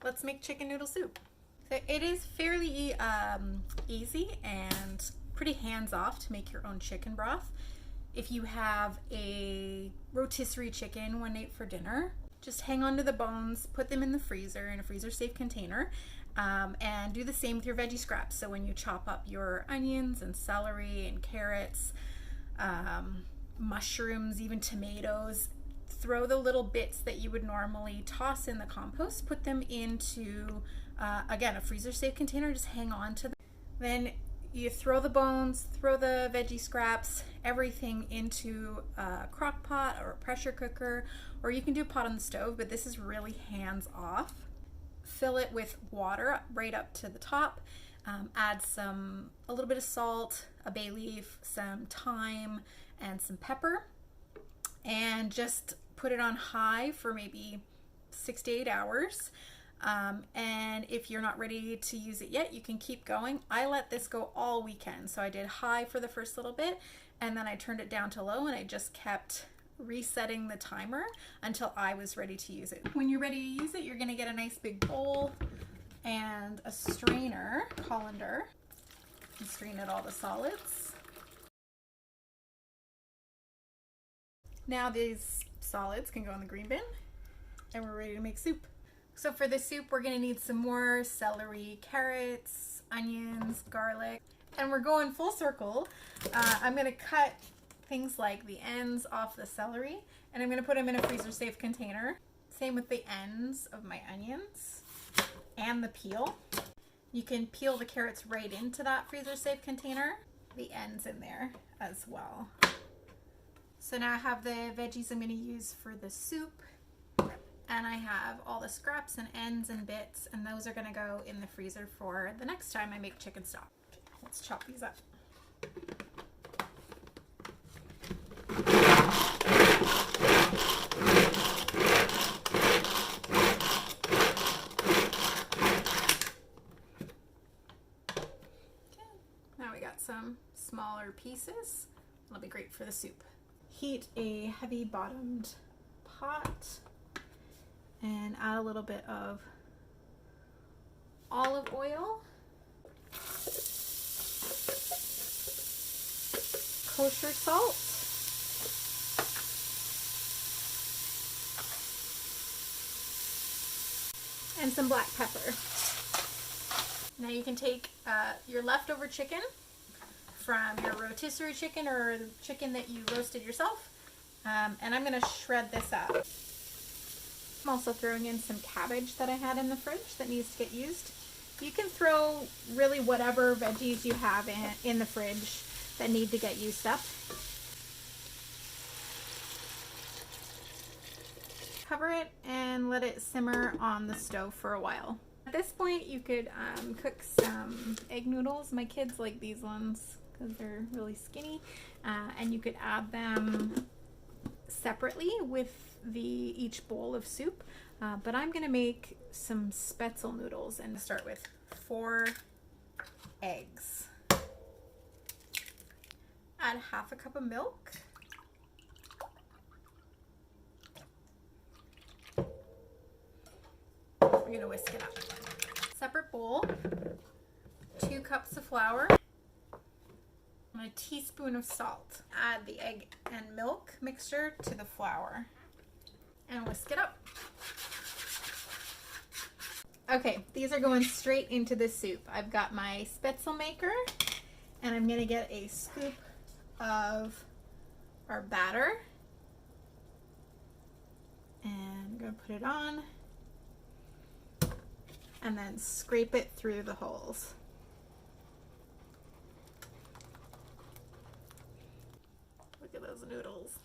let's make chicken noodle soup. So it is fairly easy and pretty hands-off to make your own chicken broth. If you have a rotisserie chicken one night for dinner, just hang on to the bones, put them in the freezer in a freezer-safe container, and do the same with your veggie scraps. So when you chop up your onions and celery and carrots, mushrooms, even tomatoes, throw the little bits that you would normally toss in the compost, put them into, again, a freezer-safe container, just hang on to them. Then you throw the bones, throw the veggie scraps, everything into a crock pot or a pressure cooker, or you can do a pot on the stove, but this is really hands-off. Fill it with water right up to the top. Add a little bit of salt, a bay leaf, some thyme, and some pepper, and just put it on high for maybe 6 to 8 hours. And if you're not ready to use it yet, you can keep going. I let this go all weekend. So I did high for the first little bit, and then I turned it down to low, and I just kept resetting the timer until I was ready to use it. When you're ready to use it, you're gonna get a nice big bowl and a strainer, colander, and strain out all the solids. Now these solids can go in the green bin, and we're ready to make soup. So for the soup, we're gonna need some more celery, carrots, onions, garlic, and we're going full circle. I'm gonna cut things like the ends off the celery, and I'm gonna put them in a freezer-safe container. Same with the ends of my onions and the peel. You can peel the carrots right into that freezer-safe container, the ends in there as well. So now I have the veggies I'm gonna use for the soup. And I have all the scraps and ends and bits, and those are gonna go in the freezer for the next time I make chicken stock. Let's chop these up. Okay, now we got some smaller pieces. That'll be great for the soup. Heat a heavy bottomed pot and add a little bit of olive oil, kosher salt, and some black pepper. Now you can take your leftover chicken from your rotisserie chicken or the chicken that you roasted yourself, and I'm gonna shred this up. I'm also throwing in some cabbage that I had in the fridge that needs to get used. You can throw really whatever veggies you have in the fridge that need to get used up. Cover it and let it simmer on the stove for a while. At this point, you could cook some egg noodles. My kids like these ones because they're really skinny, and you could add them separately with each bowl of soup, but I'm gonna make some spätzle noodles and start with 4 eggs. Add half a cup of milk. We're gonna whisk it up. Separate bowl, 2 cups of flour, and a teaspoon of salt. Add the egg and milk mixture to the flour and whisk it up. Okay, these are going straight into the soup. I've got my spätzle maker, and I'm gonna get a scoop of our batter, and I'm gonna put it on and then scrape it through the holes. Look at those noodles.